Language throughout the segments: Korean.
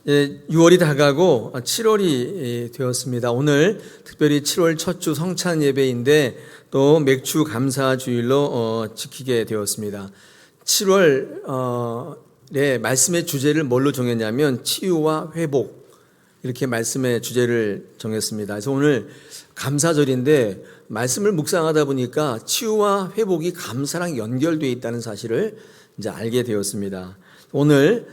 6월이 다가고 7월이 되었습니다. 오늘 특별히 7월 첫 주 성찬 예배인데 또 맥주 감사 주일로 지키게 되었습니다. 7월에 말씀의 주제를 뭘로 정했냐면 치유와 회복, 이렇게 말씀의 주제를 정했습니다. 그래서 오늘 감사절인데 말씀을 묵상하다 보니까 치유와 회복이 감사랑 연결되어 있다는 사실을 이제 알게 되었습니다. 오늘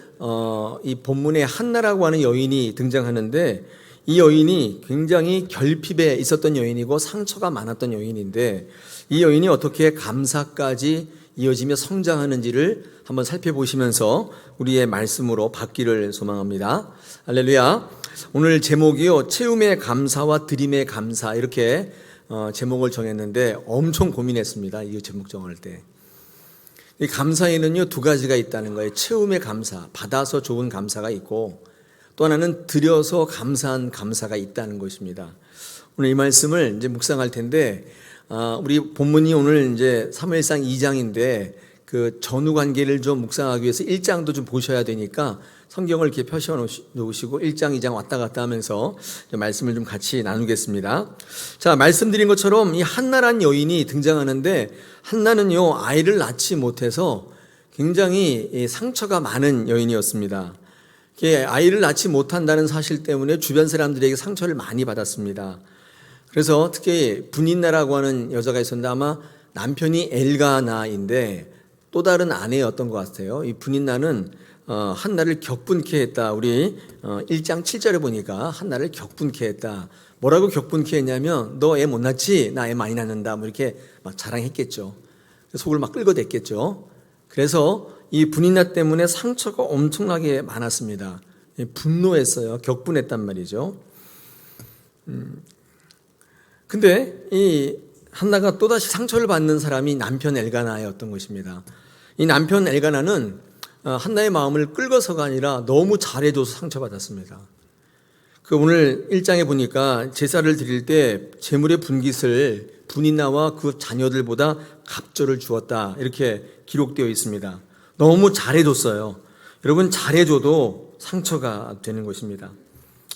이 본문에 한나라고 하는 여인이 등장하는데, 이 여인이 굉장히 결핍에 있었던 여인이고 상처가 많았던 여인인데, 이 여인이 어떻게 감사까지 이어지며 성장하는지를 한번 살펴보시면서 우리의 말씀으로 받기를 소망합니다. 할렐루야. 오늘 제목이요, 채움의 감사와 드림의 감사, 이렇게 제목을 정했는데 엄청 고민했습니다. 이 제목 정할 때. 이 감사에는요, 두 가지가 있다는 거예요. 채움의 감사, 받아서 좋은 감사가 있고, 또 하나는 드려서 감사한 감사가 있다는 것입니다. 오늘 이 말씀을 이제 묵상할 텐데, 우리 본문이 오늘 이제 사무엘상 2장인데 그 전후 관계를 좀 묵상하기 위해서 1장도 좀 보셔야 되니까 성경을 이렇게 펴셔 놓으시고 1장, 2장 왔다 갔다 하면서 말씀을 좀 같이 나누겠습니다. 자, 말씀드린 것처럼 이 한나란 여인이 등장하는데, 한나는요, 아이를 낳지 못해서 굉장히 상처가 많은 여인이었습니다. 아이를 낳지 못한다는 사실 때문에 주변 사람들에게 상처를 많이 받았습니다. 그래서 특히 분인나라고 하는 여자가 있었는데, 아마 남편이 엘가나인데 또 다른 아내였던 것 같아요. 이 분인나는 한나를 격분케 했다. 우리 1장 7절에 보니까 한나를 격분케 했다. 뭐라고 격분케 했냐면, 너 애 못 낳지? 나 애 많이 낳는다. 뭐 이렇게 막 자랑했겠죠. 속을 막 긁어댔겠죠. 그래서 이 분인나 때문에 상처가 엄청나게 많았습니다. 분노했어요. 격분했단 말이죠. 근데 이 한나가 또다시 상처를 받는 사람이 남편 엘가나였던 것입니다. 이 남편 엘가나는 한나의 마음을 끌어서가 아니라 너무 잘해줘서 상처받았습니다. 오늘 1장에 보니까 제사를 드릴 때 제물의 분깃을 분인나와 그 자녀들보다 갑절을 주었다, 이렇게 기록되어 있습니다. 너무 잘해줬어요. 여러분, 잘해줘도 상처가 되는 것입니다.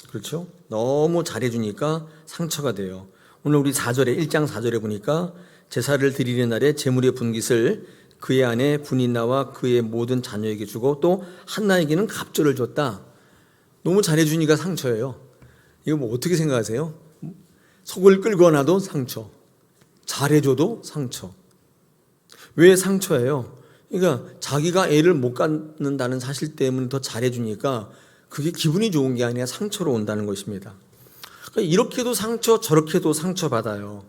그렇죠? 너무 잘해주니까 상처가 돼요. 오늘 우리 4절에 1장 4절에 보니까 제사를 드리는 날에 제물의 분깃을 그의 아내 분인나와 그의 모든 자녀에게 주고 또 한나에게는 갑절을 줬다. 너무 잘해주니까 상처예요. 이거 뭐 어떻게 생각하세요? 속을 끌거나도 상처, 잘해줘도 상처. 왜 상처예요? 그러니까 자기가 애를 못 갖는다는 사실 때문에 더 잘해주니까 그게 기분이 좋은 게 아니라 상처로 온다는 것입니다. 그러니까 이렇게도 상처, 저렇게도 상처받아요.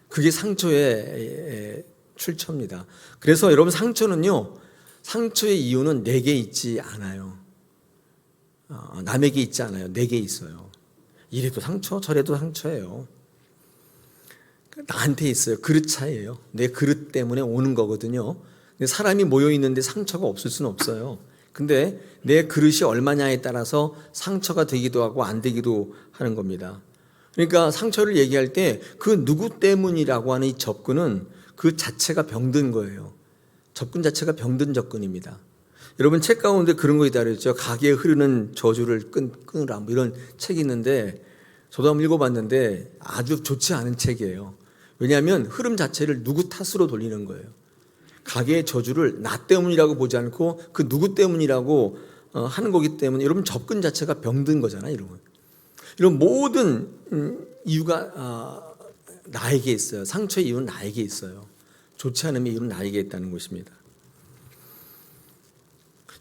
그게 상처의 출처입니다. 그래서 여러분, 상처는요, 상처의 이유는 내게 있지 않아요. 남에게 있지 않아요. 내게 있어요. 이래도 상처, 저래도 상처예요. 나한테 있어요. 그릇 차이예요. 내 그릇 때문에 오는 거거든요. 사람이 모여 있는데 상처가 없을 수는 없어요. 근데 내 그릇이 얼마냐에 따라서 상처가 되기도 하고 안 되기도 하는 겁니다. 그러니까 상처를 얘기할 때 그 누구 때문이라고 하는 이 접근은 그 자체가 병든 거예요. 접근 자체가 병든 접근입니다. 여러분, 책 가운데 그런 거 있다 그랬죠. 가게에 흐르는 저주를 끊으라, 뭐 이런 책이 있는데 저도 한번 읽어봤는데 아주 좋지 않은 책이에요. 왜냐하면 흐름 자체를 누구 탓으로 돌리는 거예요. 가게의 저주를 나 때문이라고 보지 않고 그 누구 때문이라고 하는 거기 때문에, 여러분, 접근 자체가 병든 거잖아요. 이런 모든 이유가 나에게 있어요. 상처의 이유는 나에게 있어요. 좋지 않음의 이유는 나에게 있다는 것입니다.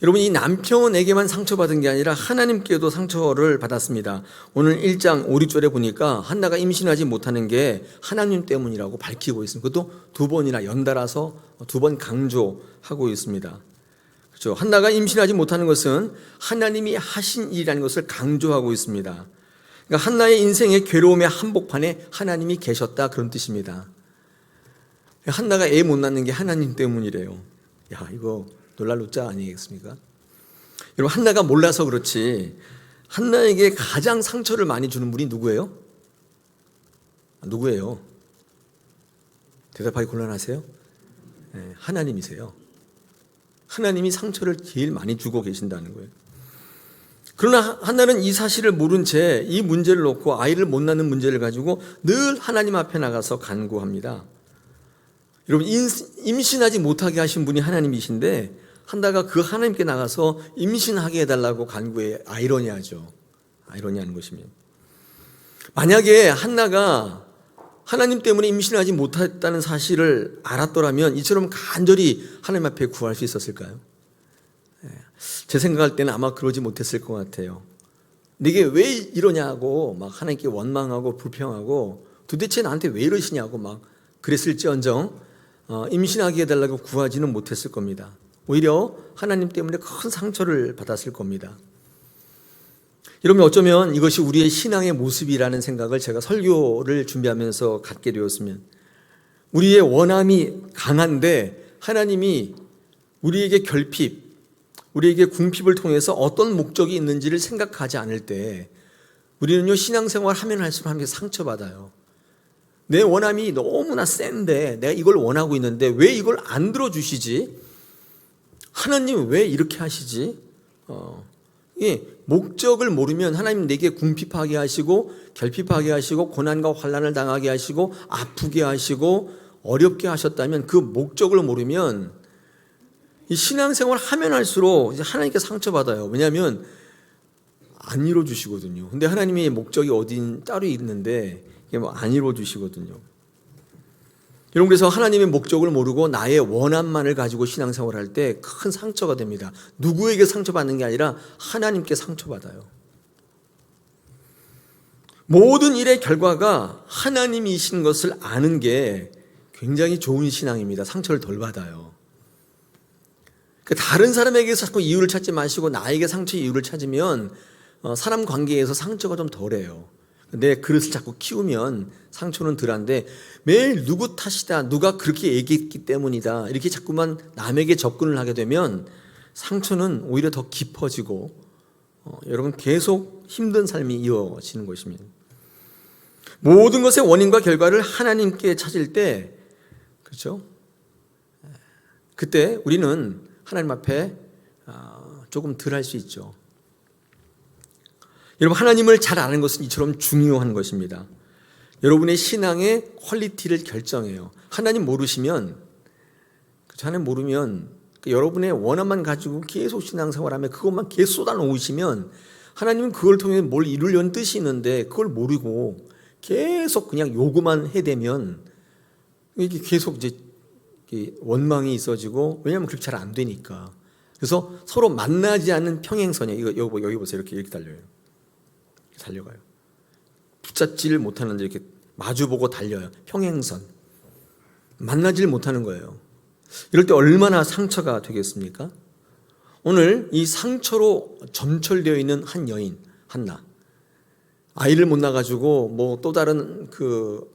여러분, 이 남편에게만 상처받은 게 아니라 하나님께도 상처를 받았습니다. 오늘 1장 5, 6절에 보니까 한나가 임신하지 못하는 게 하나님 때문이라고 밝히고 있습니다. 그것도 두 번이나 연달아서 두 번 강조하고 있습니다. 그렇죠? 한나가 임신하지 못하는 것은 하나님이 하신 일이라는 것을 강조하고 있습니다. 그러니까 한나의 인생의 괴로움의 한복판에 하나님이 계셨다, 그런 뜻입니다. 한나가 애 못 낳는 게 하나님 때문이래요. 야, 이거 놀랄 노자 아니겠습니까? 여러분, 한나가 몰라서 그렇지 한나에게 가장 상처를 많이 주는 분이 누구예요? 누구예요? 대답하기 곤란하세요? 네, 하나님이세요. 하나님이 상처를 제일 많이 주고 계신다는 거예요. 그러나 한나는 이 사실을 모른 채 이 문제를 놓고 아이를 못 낳는 문제를 가지고 늘 하나님 앞에 나가서 간구합니다. 여러분, 임신하지 못하게 하신 분이 하나님이신데 한나가 그 하나님께 나가서 임신하게 해달라고 간구해. 아이러니하죠. 아이러니한 것입니다. 만약에 한나가 하나님 때문에 임신하지 못했다는 사실을 알았더라면 이처럼 간절히 하나님 앞에 구할 수 있었을까요? 제 생각할 때는 아마 그러지 못했을 것 같아요. 네게 왜 이러냐고 막 하나님께 원망하고 불평하고 도대체 나한테 왜 이러시냐고 막 그랬을지언정 임신하게 해달라고 구하지는 못했을 겁니다. 오히려 하나님 때문에 큰 상처를 받았을 겁니다. 여러분, 어쩌면 이것이 우리의 신앙의 모습이라는 생각을 제가 설교를 준비하면서 갖게 되었으면, 우리의 원함이 강한데 하나님이 우리에게 결핍, 우리에게 궁핍을 통해서 어떤 목적이 있는지를 생각하지 않을 때 우리는요, 신앙생활 하면 할수록 하나님께 상처받아요. 내 원함이 너무나 센데 내가 이걸 원하고 있는데 왜 이걸 안 들어주시지? 하나님 왜 이렇게 하시지? 목적을 모르면 하나님 내게 궁핍하게 하시고 결핍하게 하시고 고난과 환난을 당하게 하시고 아프게 하시고 어렵게 하셨다면 그 목적을 모르면 이 신앙생활 하면 할수록 이제 하나님께 상처받아요. 왜냐하면 안 이루어주시거든요. 근데 하나님의 목적이 어딘 따로 있는데 이게 뭐 안 이루어주시거든요. 여러분, 그래서 하나님의 목적을 모르고 나의 원함만을 가지고 신앙생활할 때 큰 상처가 됩니다. 누구에게 상처받는 게 아니라 하나님께 상처받아요. 모든 일의 결과가 하나님이신 것을 아는 게 굉장히 좋은 신앙입니다. 상처를 덜 받아요. 다른 사람에게 자꾸 이유를 찾지 마시고 나에게 상처의 이유를 찾으면 사람 관계에서 상처가 좀 덜해요. 내 그릇을 자꾸 키우면 상처는 덜한데 매일 누구 탓이다, 누가 그렇게 얘기했기 때문이다 이렇게 자꾸만 남에게 접근을 하게 되면 상처는 오히려 더 깊어지고 여러분 계속 힘든 삶이 이어지는 것입니다. 모든 것의 원인과 결과를 하나님께 찾을 때, 그렇죠? 그때 우리는 하나님 앞에 조금 덜 할 수 있죠. 여러분, 하나님을 잘 아는 것은 이처럼 중요한 것입니다. 여러분의 신앙의 퀄리티를 결정해요. 하나님 모르시면, 하나님 모르면 여러분의 원함만 가지고 계속 신앙생활하면 그것만 계속 쏟아놓으시면 하나님은 그걸 통해 뭘 이루려는 뜻이 있는데 그걸 모르고 계속 그냥 요구만 해대면 이게 계속 이제 원망이 있어지고, 왜냐하면 그렇게 잘 안 되니까. 그래서 서로 만나지 않는 평행선이에요. 이거 여기 보세요. 이렇게 달려요. 달려가요. 붙잡지를 못하는데 이렇게 마주보고 달려요. 평행선. 만나지를 못하는 거예요. 이럴 때 얼마나 상처가 되겠습니까? 오늘 이 상처로 점철되어 있는 한 여인, 한나. 아이를 못 낳아가지고 뭐 또 다른 그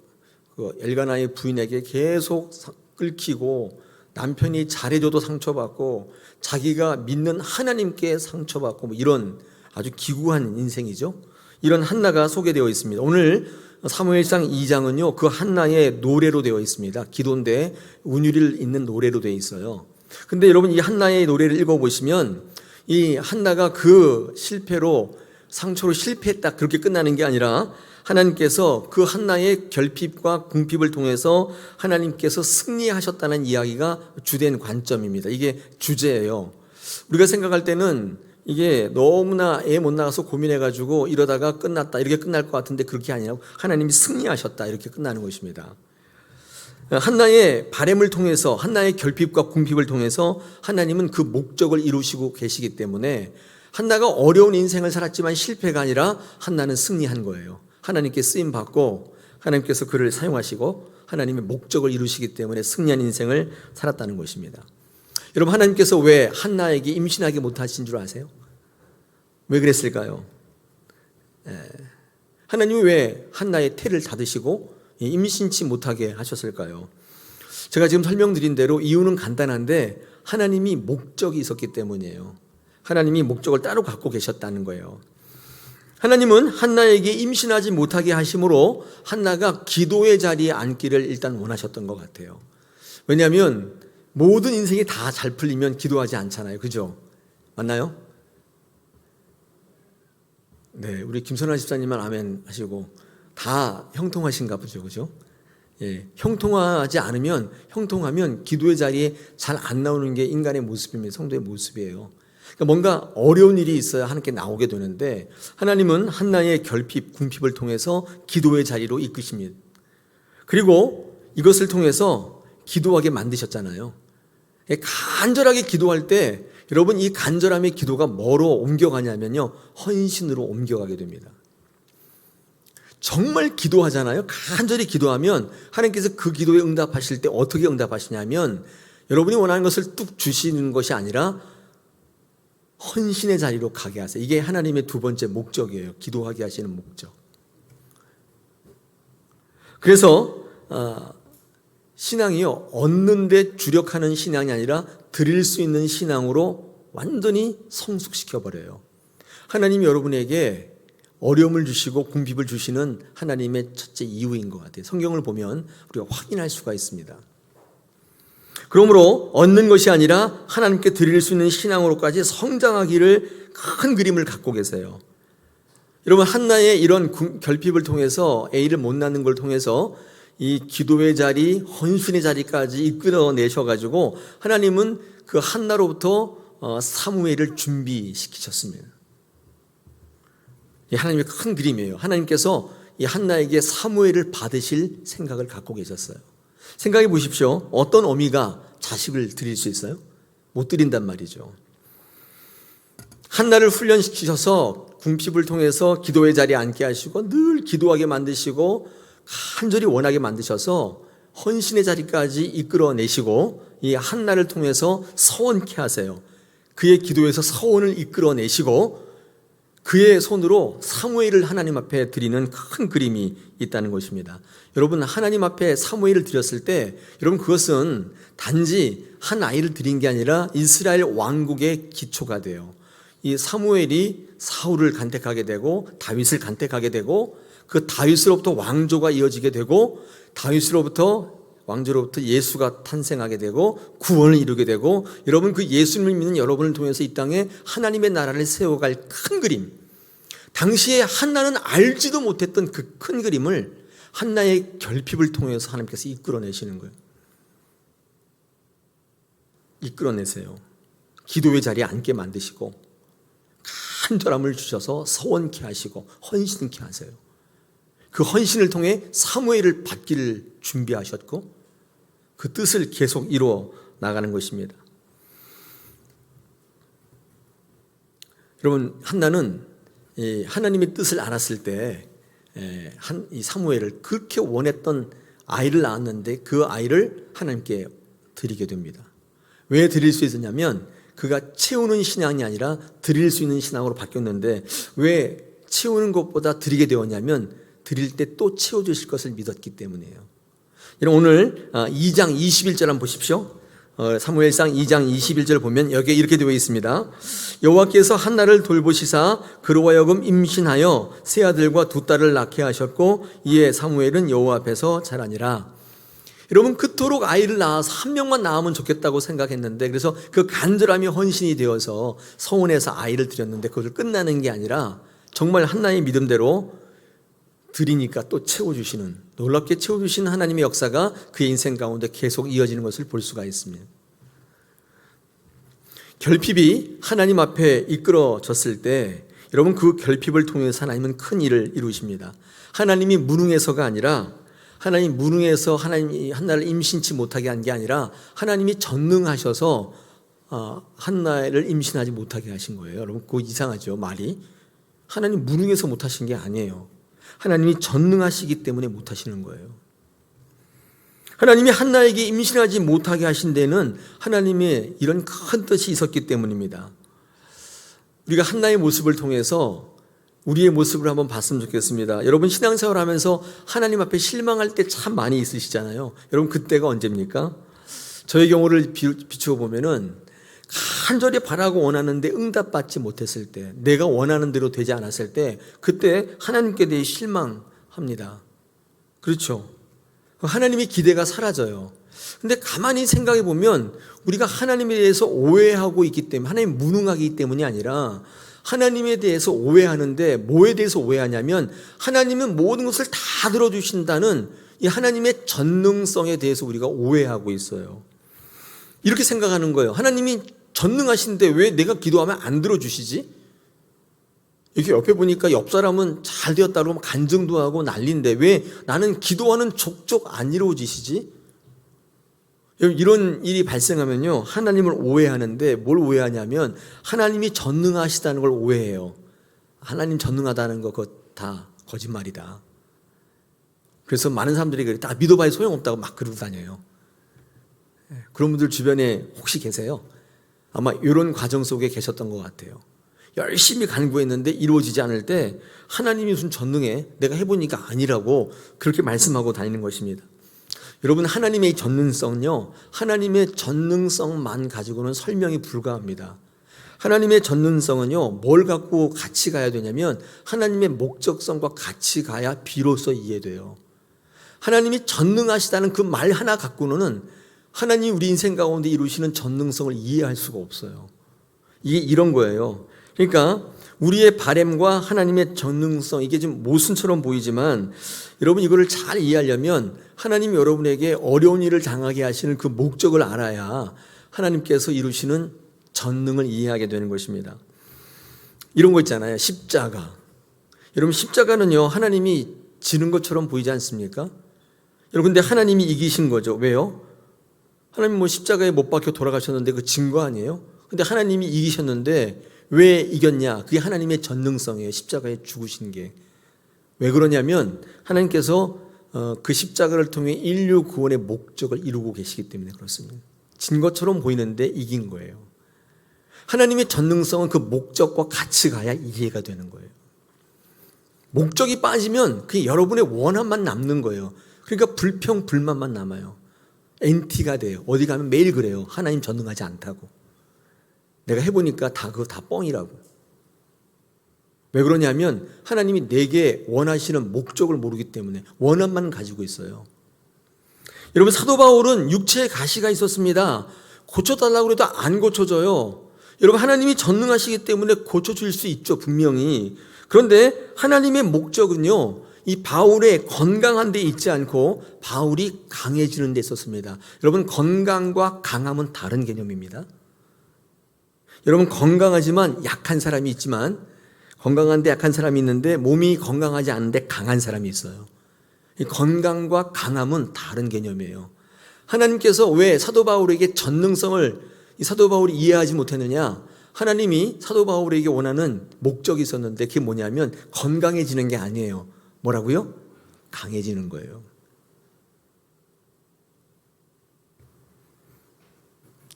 엘가나의 부인에게 계속 끌키고 남편이 잘해줘도 상처받고 자기가 믿는 하나님께 상처받고 뭐 이런 아주 기구한 인생이죠. 이런 한나가 소개되어 있습니다. 오늘 사무엘상 2장은요 그 한나의 노래로 되어 있습니다. 기도인데 운율을 잇는 노래로 되어 있어요. 근데 여러분, 이 한나의 노래를 읽어보시면 이 한나가 그 실패로, 상처로 실패했다 그렇게 끝나는 게 아니라 하나님께서 그 한나의 결핍과 궁핍을 통해서 하나님께서 승리하셨다는 이야기가 주된 관점입니다. 이게 주제예요. 우리가 생각할 때는 이게 너무나 애 못 나가서 고민해가지고 이러다가 끝났다 이렇게 끝날 것 같은데 그렇게 아니라 하나님이 승리하셨다 이렇게 끝나는 것입니다. 한나의 바램을 통해서, 한나의 결핍과 궁핍을 통해서 하나님은 그 목적을 이루시고 계시기 때문에 한나가 어려운 인생을 살았지만 실패가 아니라 한나는 승리한 거예요. 하나님께 쓰임받고 하나님께서 그를 사용하시고 하나님의 목적을 이루시기 때문에 승리한 인생을 살았다는 것입니다. 여러분, 하나님께서 왜 한나에게 임신하게 못하신 줄 아세요? 왜 그랬을까요? 하나님이 왜 한나의 태를 닫으시고 임신치 못하게 하셨을까요? 제가 지금 설명드린 대로 이유는 간단한데 하나님이 목적이 있었기 때문이에요. 하나님이 목적을 따로 갖고 계셨다는 거예요. 하나님은 한나에게 임신하지 못하게 하심으로 한나가 기도의 자리에 앉기를 일단 원하셨던 것 같아요. 왜냐하면 모든 인생이 다 잘 풀리면 기도하지 않잖아요. 그죠? 맞나요? 네, 우리 김선아 집사님만 아멘 하시고 다 형통하신가 보죠, 그죠? 예, 형통하면 기도의 자리에 잘 안 나오는 게 인간의 모습입니다. 성도의 모습이에요. 그러니까 뭔가 어려운 일이 있어야 하나님께 나오게 되는데 하나님은 한나의 결핍, 궁핍을 통해서 기도의 자리로 이끄십니다. 그리고 이것을 통해서 기도하게 만드셨잖아요. 간절하게 기도할 때 여러분 이 간절함의 기도가 뭐로 옮겨가냐면요, 헌신으로 옮겨가게 됩니다. 정말 기도하잖아요. 간절히 기도하면 하나님께서 그 기도에 응답하실 때 어떻게 응답하시냐면 여러분이 원하는 것을 뚝 주시는 것이 아니라 헌신의 자리로 가게 하세요. 이게 하나님의 두 번째 목적이에요. 기도하게 하시는 목적. 그래서 신앙이요, 얻는 데 주력하는 신앙이 아니라 드릴 수 있는 신앙으로 완전히 성숙시켜버려요. 하나님이 여러분에게 어려움을 주시고 궁핍을 주시는 하나님의 첫째 이유인 것 같아요. 성경을 보면 우리가 확인할 수가 있습니다. 그러므로 얻는 것이 아니라 하나님께 드릴 수 있는 신앙으로까지 성장하기를 큰 그림을 갖고 계세요. 여러분, 한나의 이런 결핍을 통해서 애를 못 낳는 걸 통해서 이 기도의 자리, 헌신의 자리까지 이끌어내셔가지고 하나님은 그 한나로부터 사무엘을 준비시키셨습니다. 이 하나님의 큰 그림이에요. 하나님께서 이 한나에게 사무엘을 받으실 생각을 갖고 계셨어요. 생각해 보십시오. 어떤 어미가 자식을 드릴 수 있어요? 못 드린단 말이죠. 한나를 훈련시키셔서 궁핍을 통해서 기도의 자리에 앉게 하시고 늘 기도하게 만드시고 간절히 원하게 만드셔서 헌신의 자리까지 이끌어내시고 이 한나를 통해서 서원케 하세요. 그의 기도에서 서원을 이끌어내시고 그의 손으로 사무엘을 하나님 앞에 드리는 큰 그림이 있다는 것입니다. 여러분, 하나님 앞에 사무엘을 드렸을 때 여러분 그것은 단지 한 아이를 드린 게 아니라 이스라엘 왕국의 기초가 돼요. 이 사무엘이 사울을 간택하게 되고 다윗을 간택하게 되고 그 다윗으로부터 왕조가 이어지게 되고 왕조로부터 예수가 탄생하게 되고 구원을 이루게 되고 여러분 그 예수님을 믿는 여러분을 통해서 이 땅에 하나님의 나라를 세워갈 큰 그림, 당시에 한나는 알지도 못했던 그 큰 그림을 한나의 결핍을 통해서 하나님께서 이끌어내시는 거예요. 이끌어내세요. 기도의 자리에 앉게 만드시고 간절함을 주셔서 서원케 하시고 헌신케 하세요. 그 헌신을 통해 사무엘을 받기를 준비하셨고 그 뜻을 계속 이루어 나가는 것입니다. 여러분, 한나는 하나님의 뜻을 알았을 때 이 사무엘을 그렇게 원했던 아이를 낳았는데 그 아이를 하나님께 드리게 됩니다. 왜 드릴 수 있었냐면 그가 채우는 신앙이 아니라 드릴 수 있는 신앙으로 바뀌었는데 왜 채우는 것보다 드리게 되었냐면 드릴 때 또 채워주실 것을 믿었기 때문이에요. 여러분, 오늘 2장 21절 한번 보십시오. 사무엘상 2장 21절 보면 여기에 이렇게 되어 있습니다. 여호와께서 한나를 돌보시사 그로 하여금 임신하여 세 아들과 두 딸을 낳게 하셨고 이에 사무엘은 여호와 앞에서 자라니라. 여러분, 그토록 아이를 낳아서 한 명만 낳으면 좋겠다고 생각했는데 그래서 그 간절함이 헌신이 되어서 서원해서 아이를 드렸는데 그것을 끝나는 게 아니라 정말 한나의 믿음대로 드리니까 또 채워주시는, 놀랍게 채워주시는 하나님의 역사가 그의 인생 가운데 계속 이어지는 것을 볼 수가 있습니다. 결핍이 하나님 앞에 이끌어졌을 때 여러분 그 결핍을 통해서 하나님은 큰 일을 이루십니다. 하나님이 무능해서가 아니라 하나님 무능해서 하나님이 한나를 임신치 못하게 한 게 아니라 하나님이 전능하셔서 한나를 임신하지 못하게 하신 거예요. 여러분 그거 이상하죠, 말이. 하나님 무능해서 못하신 게 아니에요. 하나님이 전능하시기 때문에 못하시는 거예요. 하나님이 한나에게 임신하지 못하게 하신 데는 하나님의 이런 큰 뜻이 있었기 때문입니다. 우리가 한나의 모습을 통해서 우리의 모습을 한번 봤으면 좋겠습니다. 여러분 신앙생활 하면서 하나님 앞에 실망할 때 참 많이 있으시잖아요. 여러분 그때가 언제입니까? 저의 경우를 비추어 보면은 간절히 바라고 원하는데 응답받지 못했을 때, 내가 원하는 대로 되지 않았을 때 그때 하나님께 대해 실망합니다. 그렇죠? 하나님의 기대가 사라져요. 근데 가만히 생각해 보면 우리가 하나님에 대해서 오해하고 있기 때문에, 하나님 무능하기 때문이 아니라 하나님에 대해서 오해하는데 뭐에 대해서 오해하냐면 하나님은 모든 것을 다 들어주신다는 이 하나님의 전능성에 대해서 우리가 오해하고 있어요. 이렇게 생각하는 거예요. 하나님이 전능하신데 왜 내가 기도하면 안 들어주시지? 이렇게 옆에 보니까 옆 사람은 잘 되었다고 간증도 하고 난리인데 왜 나는 기도하는 족족 안 이루어지시지? 이런 일이 발생하면요, 하나님을 오해하는데 뭘 오해하냐면 하나님이 전능하시다는 걸 오해해요. 하나님 전능하다는 거 그거 다 거짓말이다. 그래서 많은 사람들이 그래, 다 믿어봐야 소용없다고 막 그러고 다녀요. 그런 분들 주변에 혹시 계세요? 아마 이런 과정 속에 계셨던 것 같아요. 열심히 간구했는데 이루어지지 않을 때 하나님이 무슨 전능해, 내가 해보니까 아니라고 그렇게 말씀하고 다니는 것입니다. 여러분, 하나님의 전능성은요, 하나님의 전능성만 가지고는 설명이 불가합니다. 하나님의 전능성은요, 뭘 갖고 같이 가야 되냐면 하나님의 목적성과 같이 가야 비로소 이해돼요. 하나님이 전능하시다는 그 말 하나 갖고는 하나님이 우리 인생 가운데 이루시는 전능성을 이해할 수가 없어요. 이게 이런 거예요. 그러니까 우리의 바램과 하나님의 전능성, 이게 좀 모순처럼 보이지만 여러분, 이거를 잘 이해하려면 하나님이 여러분에게 어려운 일을 당하게 하시는 그 목적을 알아야 하나님께서 이루시는 전능을 이해하게 되는 것입니다. 이런 거 있잖아요. 십자가. 여러분, 십자가는요, 하나님이 지는 것처럼 보이지 않습니까? 여러분, 근데 하나님이 이기신 거죠. 왜요? 하나님 뭐 십자가에 못 박혀 돌아가셨는데 그 진 거 아니에요? 근데 하나님이 이기셨는데 왜 이겼냐? 그게 하나님의 전능성이에요. 십자가에 죽으신 게. 왜 그러냐면 하나님께서 그 십자가를 통해 인류 구원의 목적을 이루고 계시기 때문에 그렇습니다. 진 것처럼 보이는데 이긴 거예요. 하나님의 전능성은 그 목적과 같이 가야 이해가 되는 거예요. 목적이 빠지면 그게 여러분의 원함만 남는 거예요. 그러니까 불평, 불만만 남아요. NT가 돼요. 어디 가면 매일 그래요. 하나님 전능하지 않다고. 내가 해보니까 그거 다 뻥이라고. 왜 그러냐면 하나님이 내게 원하시는 목적을 모르기 때문에 원함만 가지고 있어요. 여러분, 사도 바울은 육체에 가시가 있었습니다. 고쳐달라고 해도 안 고쳐져요. 여러분, 하나님이 전능하시기 때문에 고쳐줄 수 있죠, 분명히. 그런데 하나님의 목적은요, 이 바울의 건강한 데 있지 않고 바울이 강해지는 데 있었습니다. 여러분, 건강과 강함은 다른 개념입니다. 여러분, 건강하지만 약한 사람이 있지만, 건강한데 약한 사람이 있는데 몸이 건강하지 않은데 강한 사람이 있어요. 이 건강과 강함은 다른 개념이에요. 하나님께서 왜 사도 바울에게 전능성을 이 사도 바울이 이해하지 못했느냐? 하나님이 사도 바울에게 원하는 목적이 있었는데 그게 뭐냐면 건강해지는 게 아니에요. 뭐라고요? 강해지는 거예요.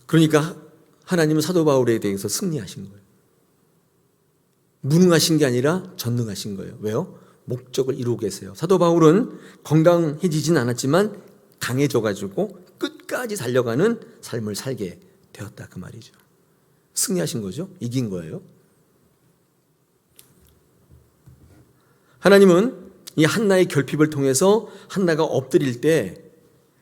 그러니까 하나님은 사도 바울에 대해서 승리하신 거예요. 무능하신 게 아니라 전능하신 거예요. 왜요? 목적을 이루고 계세요. 사도 바울은 건강해지진 않았지만 강해져가지고 끝까지 달려가는 삶을 살게 되었다, 그 말이죠. 승리하신 거죠. 이긴 거예요. 하나님은 이 한나의 결핍을 통해서 한나가 엎드릴 때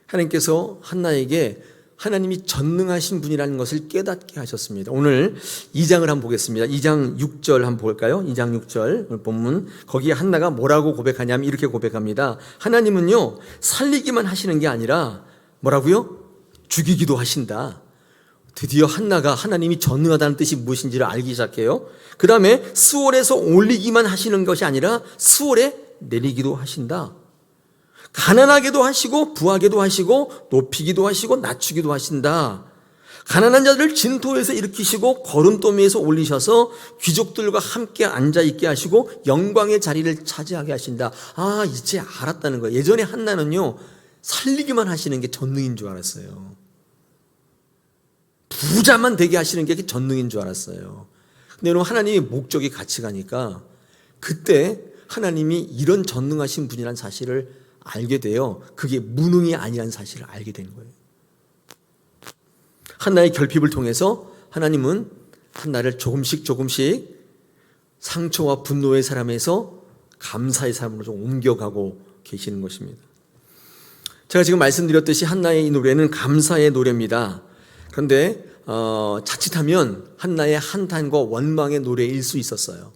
하나님께서 한나에게 하나님이 전능하신 분이라는 것을 깨닫게 하셨습니다. 오늘 2장을 한번 보겠습니다. 2장 6절 한번 볼까요? 2장 6절 본문, 거기에 한나가 뭐라고 고백하냐면 이렇게 고백합니다. 하나님은요, 살리기만 하시는 게 아니라 뭐라고요? 죽이기도 하신다. 드디어 한나가 하나님이 전능하다는 뜻이 무엇인지를 알기 시작해요. 그 다음에 수월에서 올리기만 하시는 것이 아니라 수월에 내리기도 하신다. 가난하게도 하시고 부하게도 하시고 높이기도 하시고 낮추기도 하신다. 가난한 자들을 진토에서 일으키시고 거름더미에서 올리셔서 귀족들과 함께 앉아있게 하시고 영광의 자리를 차지하게 하신다. 아, 이제 알았다는 거예요. 예전에 한나는요, 살리기만 하시는 게 전능인 줄 알았어요. 부자만 되게 하시는 게 전능인 줄 알았어요. 근데 여러분, 하나님의 목적이 같이 가니까 그때 하나님이 이런 전능하신 분이라는 사실을 알게 돼요. 그게 무능이 아니라는 사실을 알게 된 거예요. 한나의 결핍을 통해서 하나님은 한나를 조금씩 상처와 분노의 사람에서 감사의 사람으로 좀 옮겨가고 계시는 것입니다. 제가 지금 말씀드렸듯이 한나의 이 노래는 감사의 노래입니다. 그런데 자칫하면 한나의 한탄과 원망의 노래일 수 있었어요.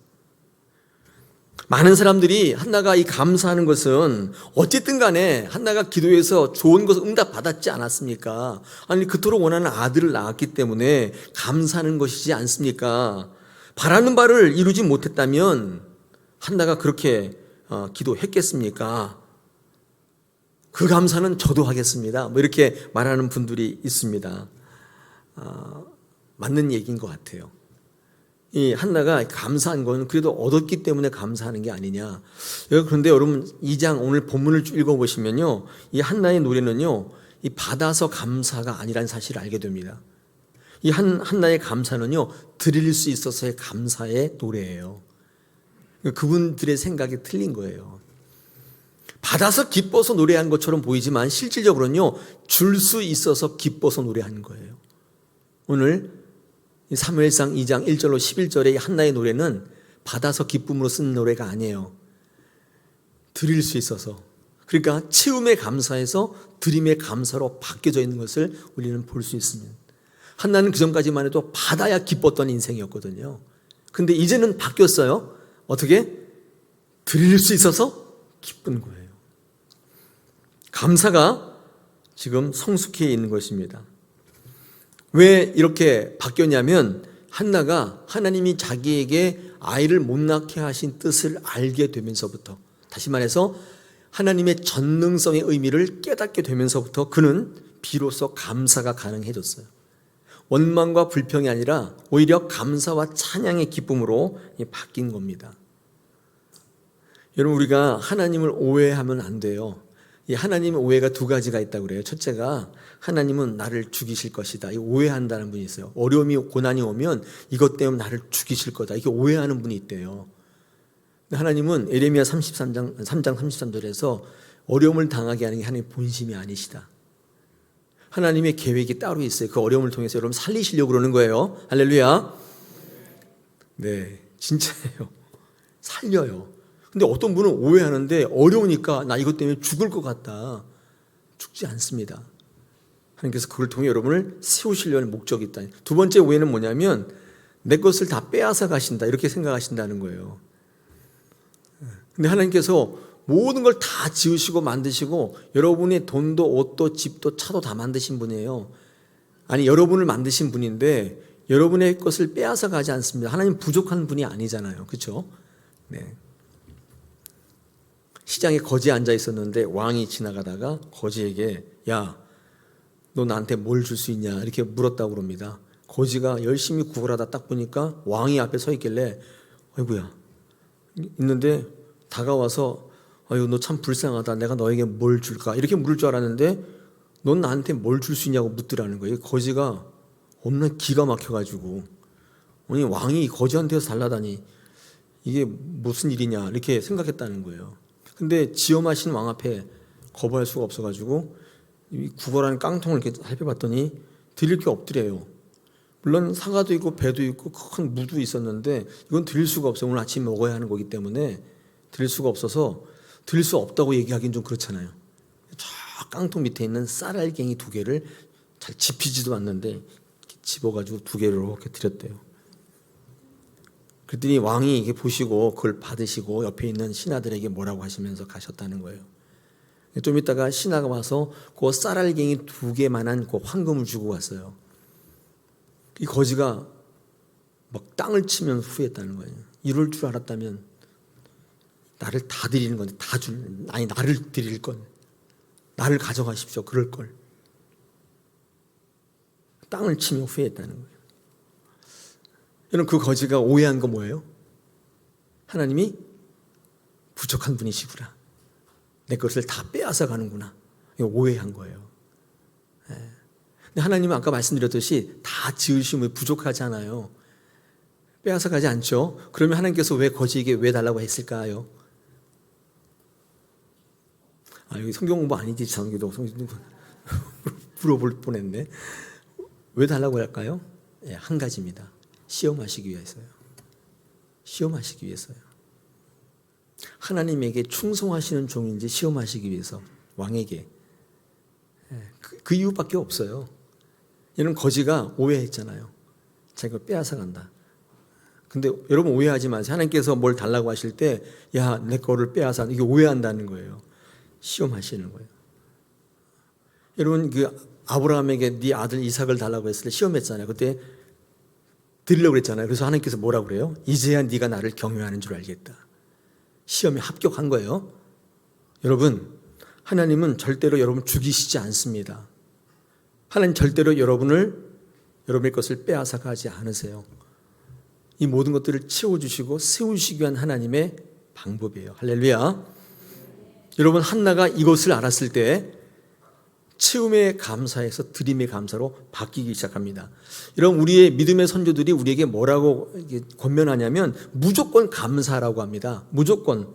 많은 사람들이 한나가 이 감사하는 것은 어쨌든 간에 한나가 기도해서 좋은 것을 응답받았지 않았습니까? 아니 그토록 원하는 아들을 낳았기 때문에 감사하는 것이지 않습니까? 바라는 바를 이루지 못했다면 한나가 그렇게 기도했겠습니까? 그 감사는 저도 하겠습니다. 뭐 이렇게 말하는 분들이 있습니다. 맞는 얘기인 것 같아요. 이 한나가 감사한 건 그래도 얻었기 때문에 감사하는 게 아니냐. 그런데 여러분 2장 오늘 본문을 쭉 읽어보시면요, 이 한나의 노래는요, 이 받아서 감사가 아니라는 사실을 알게 됩니다. 이 한나의 감사는요, 드릴 수 있어서의 감사의 노래예요. 그분들의 생각이 틀린 거예요. 받아서 기뻐서 노래한 것처럼 보이지만 실질적으로는요, 줄 수 있어서 기뻐서 노래하는 거예요. 오늘 사무엘상 2장 1절로 11절의 한나의 노래는 받아서 기쁨으로 쓴 노래가 아니에요. 드릴 수 있어서, 그러니까 채움에 감사해서 드림의 감사로 바뀌어져 있는 것을 우리는 볼 수 있습니다. 한나는 그전까지만 해도 받아야 기뻤던 인생이었거든요. 근데 이제는 바뀌었어요. 어떻게? 드릴 수 있어서 기쁜 거예요. 감사가 지금 성숙해 있는 것입니다. 왜 이렇게 바뀌었냐면 한나가 하나님이 자기에게 아이를 못 낳게 하신 뜻을 알게 되면서부터, 다시 말해서 하나님의 전능성의 의미를 깨닫게 되면서부터 그는 비로소 감사가 가능해졌어요. 원망과 불평이 아니라 오히려 감사와 찬양의 기쁨으로 바뀐 겁니다. 여러분, 우리가 하나님을 오해하면 안 돼요. 이 하나님의 오해가 두 가지가 있다고 그래요. 첫째가 하나님은 나를 죽이실 것이다. 이거 오해한다는 분이 있어요. 어려움이 고난이 오면 이것 때문에 나를 죽이실 거다. 이렇게 오해하는 분이 있대요. 하나님은 에레미야 3장 33절에서 어려움을 당하게 하는 게 하나님의 본심이 아니시다. 하나님의 계획이 따로 있어요. 그 어려움을 통해서 여러분 살리시려고 그러는 거예요. 할렐루야. 네, 진짜예요. 살려요. 근데 어떤 분은 오해하는데 어려우니까 나 이것 때문에 죽을 것 같다. 죽지 않습니다. 하나님께서 그걸 통해 여러분을 세우시려는 목적이 있다. 두 번째 오해는 뭐냐면 내 것을 다 빼앗아 가신다. 이렇게 생각하신다는 거예요. 근데 하나님께서 모든 걸 다 지으시고 만드시고 여러분의 돈도 옷도 집도 차도 다 만드신 분이에요. 아니 여러분을 만드신 분인데 여러분의 것을 빼앗아 가지 않습니다. 하나님 부족한 분이 아니잖아요. 그렇죠? 네. 시장에 거지에 앉아 있었는데 왕이 지나가다가 거지에게 야, 너 나한테 뭘 줄 수 있냐 이렇게 물었다고 그럽니다. 거지가 열심히 구걸하다 딱 보니까 왕이 앞에 서 있길래 아이고야 있는데 다가와서 아유 너 참 불쌍하다. 내가 너에게 뭘 줄까 이렇게 물을 줄 알았는데 넌 나한테 뭘 줄 수 있냐고 묻더라는 거예요. 거지가 없는 기가 막혀가지고 아니 왕이 거지한테서 달라다니 이게 무슨 일이냐 이렇게 생각했다는 거예요. 근데 지엄하신 왕 앞에 거부할 수가 없어가지고 이 구걸하는 깡통을 이렇게 살펴봤더니 드릴 게 없더래요. 물론 사과도 있고 배도 있고 큰 무도 있었는데 이건 드릴 수가 없어요. 오늘 아침 먹어야 하는 거기 때문에 드릴 수가 없어서 드릴 수 없다고 얘기하기는 좀 그렇잖아요. 저 깡통 밑에 있는 쌀알갱이 2개를 잘 집히지도 않는데 집어가지고 2개를 이렇게 드렸대요. 그랬더니 왕이 이게 보시고 그걸 받으시고 옆에 있는 신하들에게 뭐라고 하시면서 가셨다는 거예요. 좀 있다가 신하가 와서 그 쌀알갱이 2개만한 그 황금을 주고 갔어요. 이 거지가 막 땅을 치면 후회했다는 거예요. 이럴 줄 알았다면 나를 다 드리는 건데 아니 나를 드릴 건 나를 가져가십시오. 그럴 걸. 땅을 치며 후회했다는 거예요. 여러분 그 거지가 오해한 거 뭐예요? 하나님이 부족한 분이시구나. 내 것을 다 빼앗아 가는구나. 이거 오해한 거예요. 근데 하나님은 아까 말씀드렸듯이 다 지으시면 부족하지 않아요. 빼앗아 가지 않죠. 그러면 하나님께서 왜 거지에게 왜 달라고 했을까요? 여기 성경 공부 아니지 장기도 성경 물어볼 뻔했네. 왜 달라고 할까요? 한 가지입니다. 시험하시기 위해서요. 시험하시기 위해서요. 하나님에게 충성하시는 종인지 시험하시기 위해서 왕에게 그 이유밖에 없어요. 이런 거지가 오해했잖아요. 자기가 빼앗아 간다. 근데 여러분 오해하지 마세요. 하나님께서 뭘 달라고 하실 때 야, 내 거를 빼앗아, 이게 오해한다는 거예요. 시험하시는 거예요. 여러분 그 아브라함에게 네 아들 이삭을 달라고 했을 때 시험했잖아요. 그때 드리려고 그랬잖아요. 그래서 하나님께서 뭐라고 그래요? 이제야 네가 나를 경외하는 줄 알겠다. 시험에 합격한 거예요. 여러분, 하나님은 절대로 여러분 죽이시지 않습니다. 하나님 절대로 여러분의 것을 빼앗아 가지 않으세요. 이 모든 것들을 채워주시고 세우시기 위한 하나님의 방법이에요. 할렐루야. 여러분, 한나가 이것을 알았을 때 채움의 감사에서 드림의 감사로 바뀌기 시작합니다. 여러분, 우리의 믿음의 선조들이 우리에게 뭐라고 권면하냐면 무조건 감사라고 합니다. 무조건.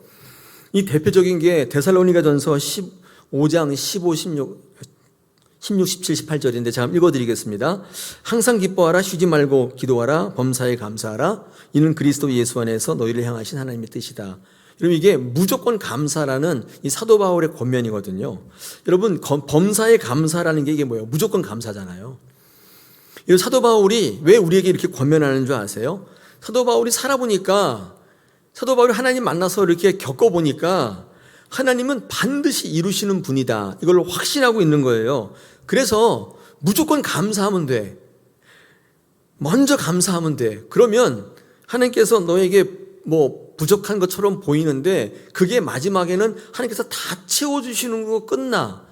이 대표적인 게 데살로니가전서 15장 15, 16, 17, 18절인데 제가 읽어드리겠습니다. 항상 기뻐하라, 쉬지 말고 기도하라, 범사에 감사하라. 이는 그리스도 예수 안에서 너희를 향하신 하나님의 뜻이다. 여러분, 이게 무조건 감사라는 이 사도 바울의 권면이거든요. 여러분, 범사에 감사라는 게 이게 뭐예요? 무조건 감사잖아요. 이 사도 바울이 왜 우리에게 이렇게 권면하는 줄 아세요? 사도 바울이 살아보니까, 사도 바울이 하나님 만나서 이렇게 겪어보니까 하나님은 반드시 이루시는 분이다. 이걸 확신하고 있는 거예요. 그래서 무조건 감사하면 돼. 먼저 감사하면 돼. 그러면 하나님께서 너에게 뭐 부족한 것처럼 보이는데 그게 마지막에는 하나님께서 다 채워주시는 거 끝나.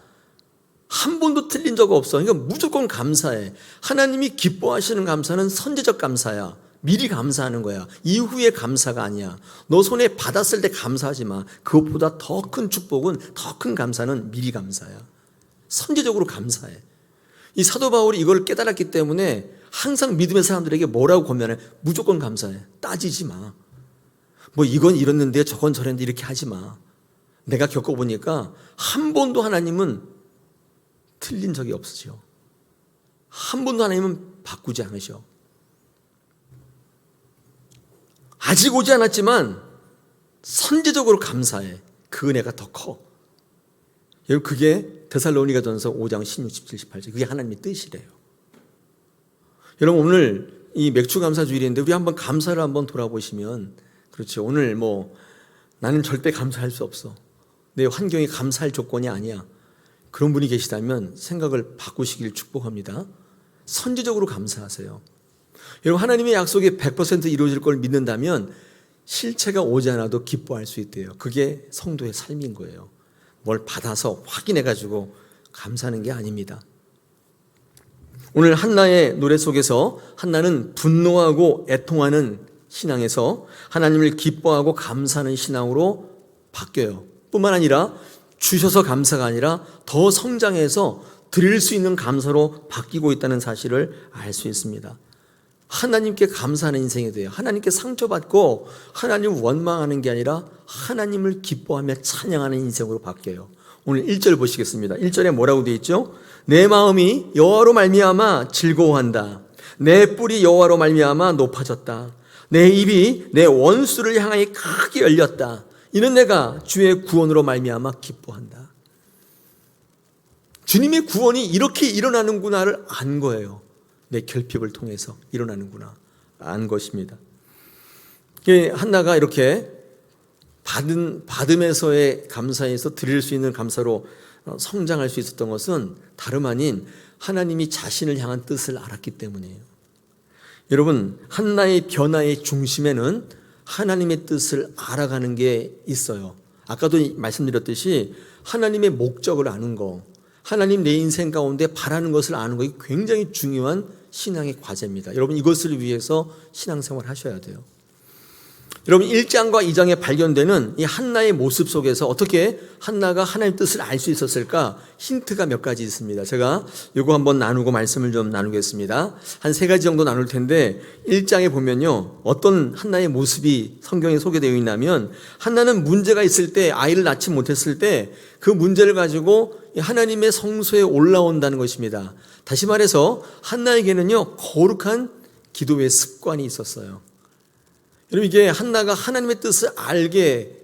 한 번도 틀린 적 없어. 그러니까 무조건 감사해. 하나님이 기뻐하시는 감사는 선제적 감사야. 미리 감사하는 거야. 이후의 감사가 아니야. 너 손에 받았을 때 감사하지 마. 그것보다 더 큰 축복은, 더 큰 감사는 미리 감사야. 선제적으로 감사해. 이 사도 바울이 이걸 깨달았기 때문에 항상 믿음의 사람들에게 뭐라고 권면해? 무조건 감사해. 따지지 마. 뭐 이건 이랬는데 저건 저랬는데 이렇게 하지 마. 내가 겪어보니까 한 번도 하나님은 틀린 적이 없으죠. 한 번도 하나님은 바꾸지 않으셔. 아직 오지 않았지만 선제적으로 감사해. 그 은혜가 더 커. 여러분, 그게 데살로니가전서 5장 16, 17, 18절. 그게 하나님의 뜻이래요. 여러분, 오늘 이 맥주감사주일인데 우리 한번 감사를 한번 돌아보시면, 그렇죠. 오늘 뭐 나는 절대 감사할 수 없어. 내 환경이 감사할 조건이 아니야. 그런 분이 계시다면 생각을 바꾸시길 축복합니다. 선제적으로 감사하세요. 여러분, 하나님의 약속이 100% 이루어질 걸 믿는다면 실체가 오지 않아도 기뻐할 수 있대요. 그게 성도의 삶인 거예요. 뭘 받아서 확인해가지고 감사하는 게 아닙니다. 오늘 한나의 노래 속에서 한나는 분노하고 애통하는 신앙에서 하나님을 기뻐하고 감사하는 신앙으로 바뀌어요. 뿐만 아니라 주셔서 감사가 아니라 더 성장해서 드릴 수 있는 감사로 바뀌고 있다는 사실을 알 수 있습니다. 하나님께 감사하는 인생이 돼요. 하나님께 상처받고 하나님을 원망하는 게 아니라 하나님을 기뻐하며 찬양하는 인생으로 바뀌어요. 오늘 1절 보시겠습니다. 1절에 뭐라고 되어 있죠? 내 마음이 여호와로 말미암아 즐거워한다. 내 뿔이 여호와로 말미암아 높아졌다. 내 입이 내 원수를 향하여 크게 열렸다. 이는 내가 주의 구원으로 말미암아 기뻐한다. 주님의 구원이 이렇게 일어나는구나를 안 거예요. 내 결핍을 통해서 일어나는구나 안 것입니다. 한나가 이렇게 받음에서의 감사에서 드릴 수 있는 감사로 성장할 수 있었던 것은 다름 아닌 하나님이 자신을 향한 뜻을 알았기 때문이에요. 여러분, 한나의 변화의 중심에는 하나님의 뜻을 알아가는 게 있어요. 아까도 말씀드렸듯이 하나님의 목적을 아는 거, 하나님 내 인생 가운데 바라는 것을 아는 것이 굉장히 중요한 신앙의 과제입니다. 여러분, 이것을 위해서 신앙생활 하셔야 돼요. 여러분, 1장과 2장에 발견되는 이 한나의 모습 속에서 어떻게 한나가 하나님의 뜻을 알 수 있었을까? 힌트가 몇 가지 있습니다. 제가 이거 한번 나누고 말씀을 좀 나누겠습니다. 한 3가지 정도 나눌 텐데 1장에 보면요, 어떤 한나의 모습이 성경에 소개되어 있냐면 한나는 문제가 있을 때, 아이를 낳지 못했을 때 그 문제를 가지고 하나님의 성소에 올라온다는 것입니다. 다시 말해서 한나에게는요, 거룩한 기도의 습관이 있었어요. 여러분, 이게 한나가 하나님의 뜻을 알게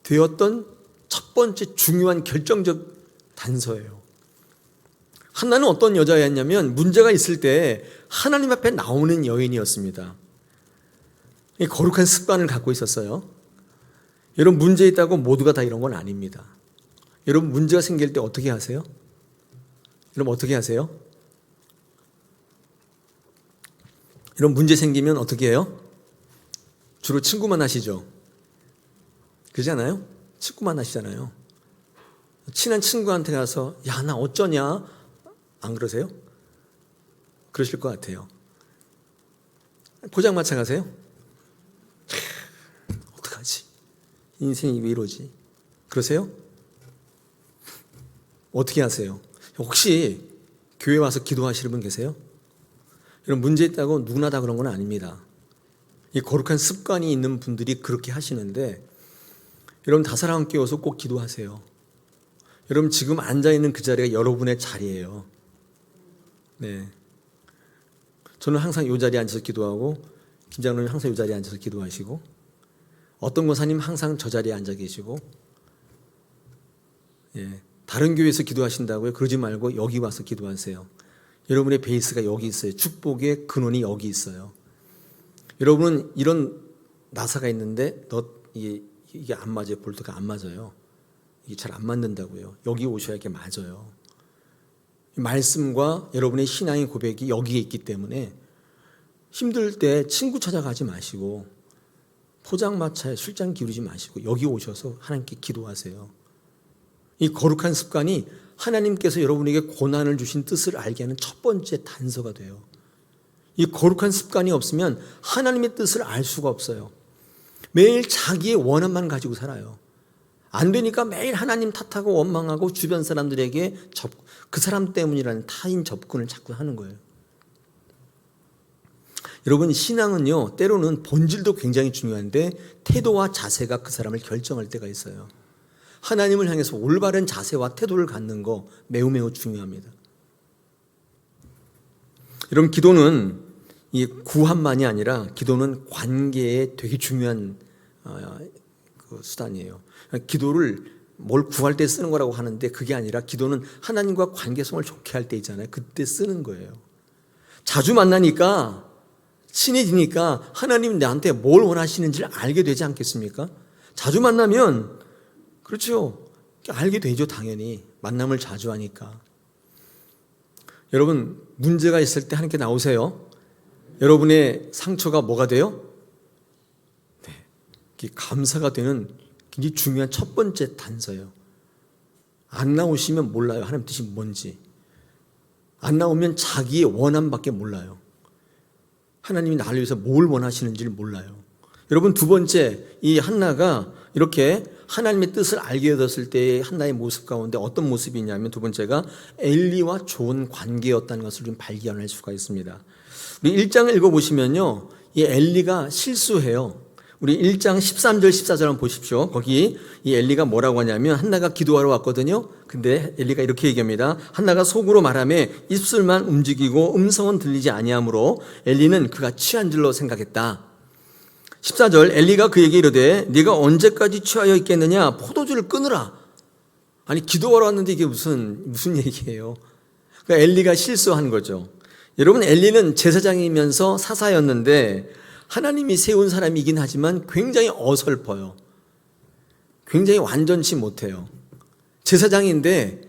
되었던 첫 번째 중요한 결정적 단서예요. 한나는 어떤 여자였냐면 문제가 있을 때 하나님 앞에 나오는 여인이었습니다. 거룩한 습관을 갖고 있었어요. 여러분, 문제 있다고 모두가 다 이런 건 아닙니다. 여러분, 문제가 생길 때 어떻게 하세요? 여러분, 어떻게 하세요? 여러분, 문제 생기면 어떻게 해요? 주로 친구만 하시죠? 그러지 않아요? 친구만 하시잖아요. 친한 친구한테 가서 야, 나 어쩌냐? 안 그러세요? 그러실 것 같아요. 포장마차 가세요? 어떡하지? 인생이 왜 이러지? 그러세요? 어떻게 하세요? 혹시 교회 와서 기도하시는 분 계세요? 여러분, 문제 있다고 누구나 다 그런 건 아닙니다. 이 거룩한 습관이 있는 분들이 그렇게 하시는데, 여러분, 다사랑 함께 와서 꼭 기도하세요. 여러분, 지금 앉아있는 그 자리가 여러분의 자리예요. 네. 저는 항상 이 자리에 앉아서 기도하고, 김장로님 항상 이 자리에 앉아서 기도하시고, 어떤 권사님 항상 저 자리에 앉아 계시고, 예. 다른 교회에서 기도하신다고요? 그러지 말고 여기 와서 기도하세요. 여러분의 베이스가 여기 있어요. 축복의 근원이 여기 있어요. 여러분은 이런 나사가 있는데 이게 안 맞아요. 볼트가 안 맞아요. 이게 잘 안 맞는다고요. 여기 오셔야 이게 맞아요. 말씀과 여러분의 신앙의 고백이 여기에 있기 때문에 힘들 때 친구 찾아가지 마시고 포장마차에 술잔 기울이지 마시고 여기 오셔서 하나님께 기도하세요. 이 거룩한 습관이 하나님께서 여러분에게 고난을 주신 뜻을 알게 하는 첫 번째 단서가 돼요. 이 거룩한 습관이 없으면 하나님의 뜻을 알 수가 없어요. 매일 자기의 원함만 가지고 살아요. 안 되니까 매일 하나님 탓하고 원망하고 주변 사람들에게 그 사람 때문이라는 타인 접근을 자꾸 하는 거예요. 여러분, 신앙은요, 때로는 본질도 굉장히 중요한데 태도와 자세가 그 사람을 결정할 때가 있어요. 하나님을 향해서 올바른 자세와 태도를 갖는 거 매우 매우 중요합니다. 여러분, 기도는 이 구함만이 아니라 기도는 관계에 되게 중요한 그 수단이에요. 기도를 뭘 구할 때 쓰는 거라고 하는데 그게 아니라 기도는 하나님과 관계성을 좋게 할 때 있잖아요. 그때 쓰는 거예요. 자주 만나니까 친해지니까 하나님 나한테 뭘 원하시는지를 알게 되지 않겠습니까? 자주 만나면 그렇죠. 알게 되죠. 당연히 만남을 자주 하니까. 여러분, 문제가 있을 때 하나님께 나오세요. 여러분의 상처가 뭐가 돼요? 네, 감사가 되는 굉장히 중요한 첫 번째 단서예요. 안 나오시면 몰라요. 하나님 뜻이 뭔지. 안 나오면 자기의 원함밖에 몰라요. 하나님이 나를 위해서 뭘 원하시는지를 몰라요. 여러분, 두 번째, 이 한나가 이렇게 하나님의 뜻을 알게 되었을 때의 한나의 모습 가운데 어떤 모습이 있냐면 두 번째가 엘리와 좋은 관계였다는 것을 좀 발견할 수가 있습니다. 우리 1장을 읽어보시면요, 이 엘리가 실수해요. 우리 1장 13절 14절 한번 보십시오. 거기 이 엘리가 뭐라고 하냐면 한나가 기도하러 왔거든요. 근데 엘리가 이렇게 얘기합니다. 한나가 속으로 말하며 입술만 움직이고 음성은 들리지 아니하므로 엘리는 그가 취한 줄로 생각했다. 14절 엘리가 그에게 이르되 네가 언제까지 취하여 있겠느냐? 포도주를 끊으라. 아니, 기도하러 왔는데 이게 무슨 얘기예요? 그러니까 엘리가 실수한 거죠. 여러분, 엘리는 제사장이면서 사사였는데 하나님이 세운 사람이긴 하지만 굉장히 어설퍼요. 굉장히 완전치 못해요. 제사장인데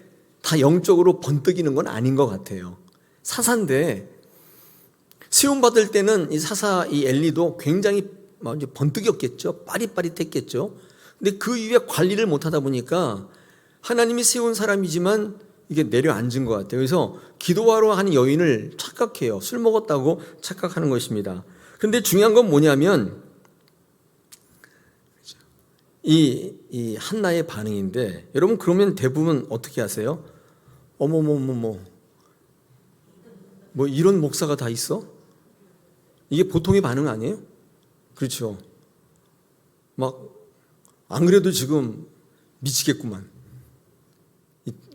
다 영적으로 번뜩이는 건 아닌 것 같아요. 사사인데 세움받을 때는 이 사사 이 엘리도 굉장히 번뜩였겠죠. 빠릿빠릿했겠죠. 근데 그 이후에 관리를 못하다 보니까 하나님이 세운 사람이지만 이게 내려앉은 것 같아요. 그래서 기도하러 하는 여인을 착각해요. 술 먹었다고 착각하는 것입니다. 근데 중요한 건 뭐냐면 이 한나의 반응인데, 여러분, 그러면 대부분 어떻게 하세요? 어머머머머, 뭐 이런 목사가 다 있어? 이게 보통의 반응 아니에요? 그렇죠. 막 안 그래도 지금 미치겠구만.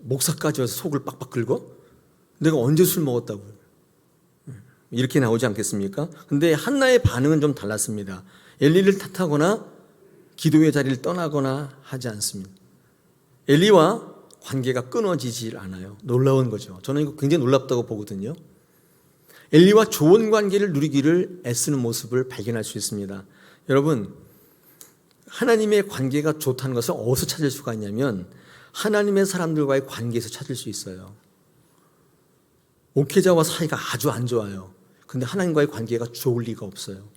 목사까지 와서 속을 빡빡 긁어? 내가 언제 술 먹었다고? 이렇게 나오지 않겠습니까? 근데 한나의 반응은 좀 달랐습니다. 엘리를 탓하거나 기도의 자리를 떠나거나 하지 않습니다. 엘리와 관계가 끊어지질 않아요. 놀라운 거죠. 저는 이거 굉장히 놀랍다고 보거든요. 엘리와 좋은 관계를 누리기를 애쓰는 모습을 발견할 수 있습니다. 여러분, 하나님의 관계가 좋다는 것을 어디서 찾을 수가 있냐면 하나님의 사람들과의 관계에서 찾을 수 있어요. 목회자와 사이가 아주 안 좋아요. 근데 하나님과의 관계가 좋을 리가 없어요.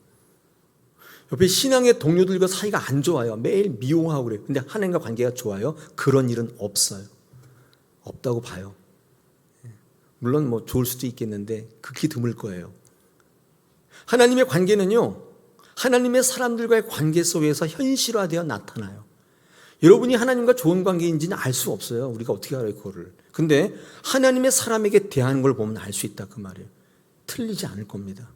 옆에 신앙의 동료들과 사이가 안 좋아요. 매일 미워하고 그래요. 근데 하나님과 관계가 좋아요? 그런 일은 없어요. 없다고 봐요. 물론 뭐 좋을 수도 있겠는데 극히 드물 거예요. 하나님의 관계는요, 하나님의 사람들과의 관계 속에서 현실화되어 나타나요. 여러분이 하나님과 좋은 관계인지는 알 수 없어요. 우리가 어떻게 알아요, 그거를. 근데 하나님의 사람에게 대하는 걸 보면 알 수 있다, 그 말이에요. 틀리지 않을 겁니다.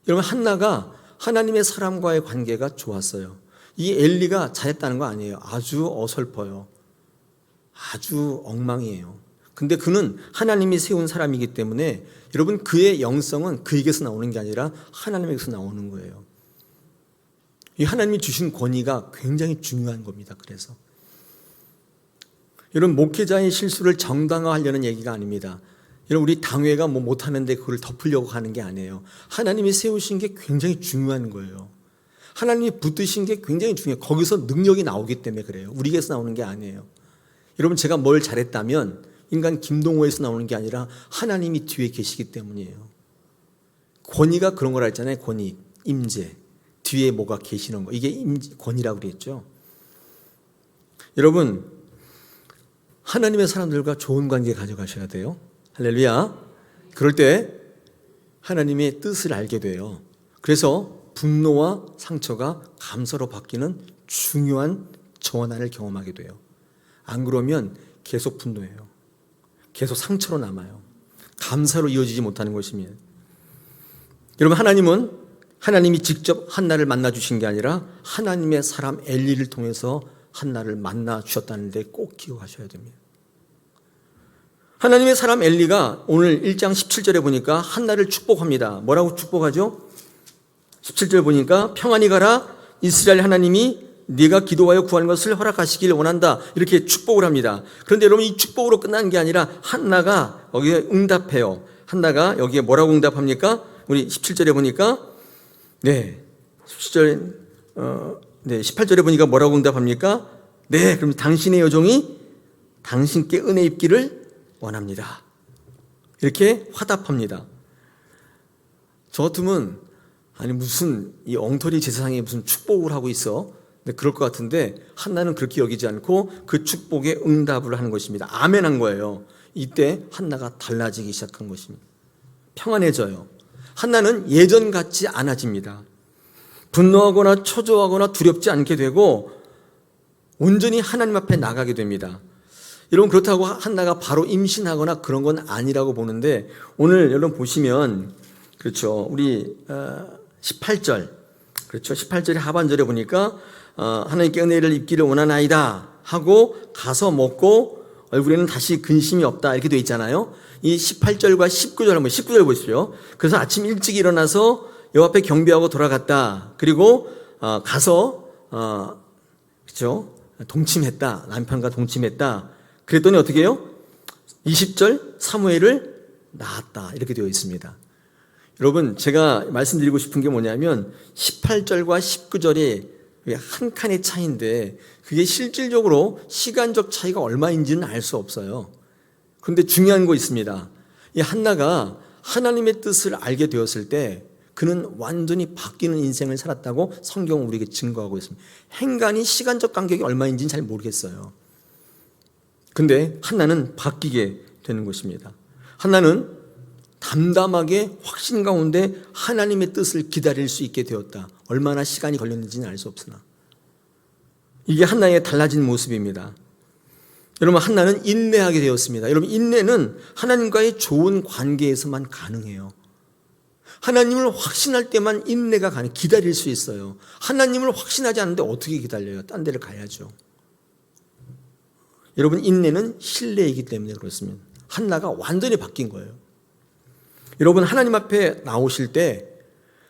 여러분, 한나가 하나님의 사람과의 관계가 좋았어요. 이 엘리가 잘했다는 거 아니에요. 아주 어설퍼요. 아주 엉망이에요. 근데 그는 하나님이 세운 사람이기 때문에 여러분, 그의 영성은 그에게서 나오는 게 아니라 하나님에게서 나오는 거예요. 이 하나님이 주신 권위가 굉장히 중요한 겁니다. 그래서 여러분, 목회자의 실수를 정당화하려는 얘기가 아닙니다. 여러분, 우리 당회가 뭐 못하는데 그걸 덮으려고 하는 게 아니에요. 하나님이 세우신 게 굉장히 중요한 거예요. 하나님이 붙드신 게 굉장히 중요해요. 거기서 능력이 나오기 때문에 그래요. 우리에게서 나오는 게 아니에요. 여러분, 제가 뭘 잘했다면 인간 김동호에서 나오는 게 아니라 하나님이 뒤에 계시기 때문이에요. 권위가 그런 거라 했잖아요. 권위, 임재. 뒤에 뭐가 계시는 거. 이게 권위라고 그랬죠. 여러분, 하나님의 사람들과 좋은 관계 가져가셔야 돼요. 할렐루야. 그럴 때 하나님의 뜻을 알게 돼요. 그래서 분노와 상처가 감사로 바뀌는 중요한 전환을 경험하게 돼요. 안 그러면 계속 분노해요. 계속 상처로 남아요. 감사로 이어지지 못하는 것입니다. 여러분, 하나님이 직접 한나를 만나 주신 게 아니라 하나님의 사람 엘리를 통해서 한나를 만나 주셨다는 데 꼭 기억하셔야 됩니다. 하나님의 사람 엘리가 오늘 1장 17절에 보니까 한나를 축복합니다. 뭐라고 축복하죠? 17절 보니까 평안히 가라, 이스라엘 하나님이 네가 기도하여 구하는 것을 허락하시길 원한다, 이렇게 축복을 합니다. 그런데 여러분, 이 축복으로 끝나는 게 아니라 한나가 여기에 응답해요. 한나가 여기에 뭐라고 응답합니까? 우리 17절에 보니까 18절에 보니까 뭐라고 응답합니까? 네, 그럼 당신의 여종이 당신께 은혜 입기를 원합니다. 이렇게 화답합니다. 저 같으면 아니 무슨 이 엉터리 제사상에 무슨 축복을 하고 있어? 근데 그럴 것 같은데 한나는 그렇게 여기지 않고 그 축복에 응답을 하는 것입니다. 아멘한 거예요. 이때 한나가 달라지기 시작한 것입니다. 평안해져요. 한나는 예전 같지 않아집니다. 분노하거나 초조하거나 두렵지 않게 되고 온전히 하나님 앞에 나가게 됩니다. 여러분, 그렇다고 한나가 바로 임신하거나 그런 건 아니라고 보는데 오늘 여러분 보시면 그렇죠. 우리 18절, 그렇죠. 18절의 하반절에 보니까 하나님께 은혜를 입기를 원하나이다 하고 가서 먹고 얼굴에는 다시 근심이 없다, 이렇게 되어 있잖아요. 이 18절과 19절 한번 19절 보십시오. 그래서 아침 일찍 일어나서 여호와 앞에 경배하고 돌아갔다. 그리고 가서 그렇죠. 동침했다. 남편과 동침했다. 그랬더니 어떻게 해요? 20절 사무엘을 낳았다, 이렇게 되어 있습니다. 여러분, 제가 말씀드리고 싶은 게 뭐냐면 18절과 19절이 한 칸의 차이인데 그게 실질적으로 시간적 차이가 얼마인지는 알 수 없어요. 그런데 중요한 거 있습니다. 이 한나가 하나님의 뜻을 알게 되었을 때 그는 완전히 바뀌는 인생을 살았다고 성경은 우리에게 증거하고 있습니다. 행간이 시간적 간격이 얼마인지는 잘 모르겠어요. 근데 한나는 바뀌게 되는 것입니다. 한나는 담담하게 확신 가운데 하나님의 뜻을 기다릴 수 있게 되었다. 얼마나 시간이 걸렸는지는 알 수 없으나 이게 한나의 달라진 모습입니다. 여러분, 한나는 인내하게 되었습니다. 여러분, 인내는 하나님과의 좋은 관계에서만 가능해요. 하나님을 확신할 때만 인내가 가능해요. 기다릴 수 있어요. 하나님을 확신하지 않는데 어떻게 기다려요? 딴 데를 가야죠. 여러분, 인내는 신뢰이기 때문에 그렇습니다. 한나가 완전히 바뀐 거예요. 여러분, 하나님 앞에 나오실 때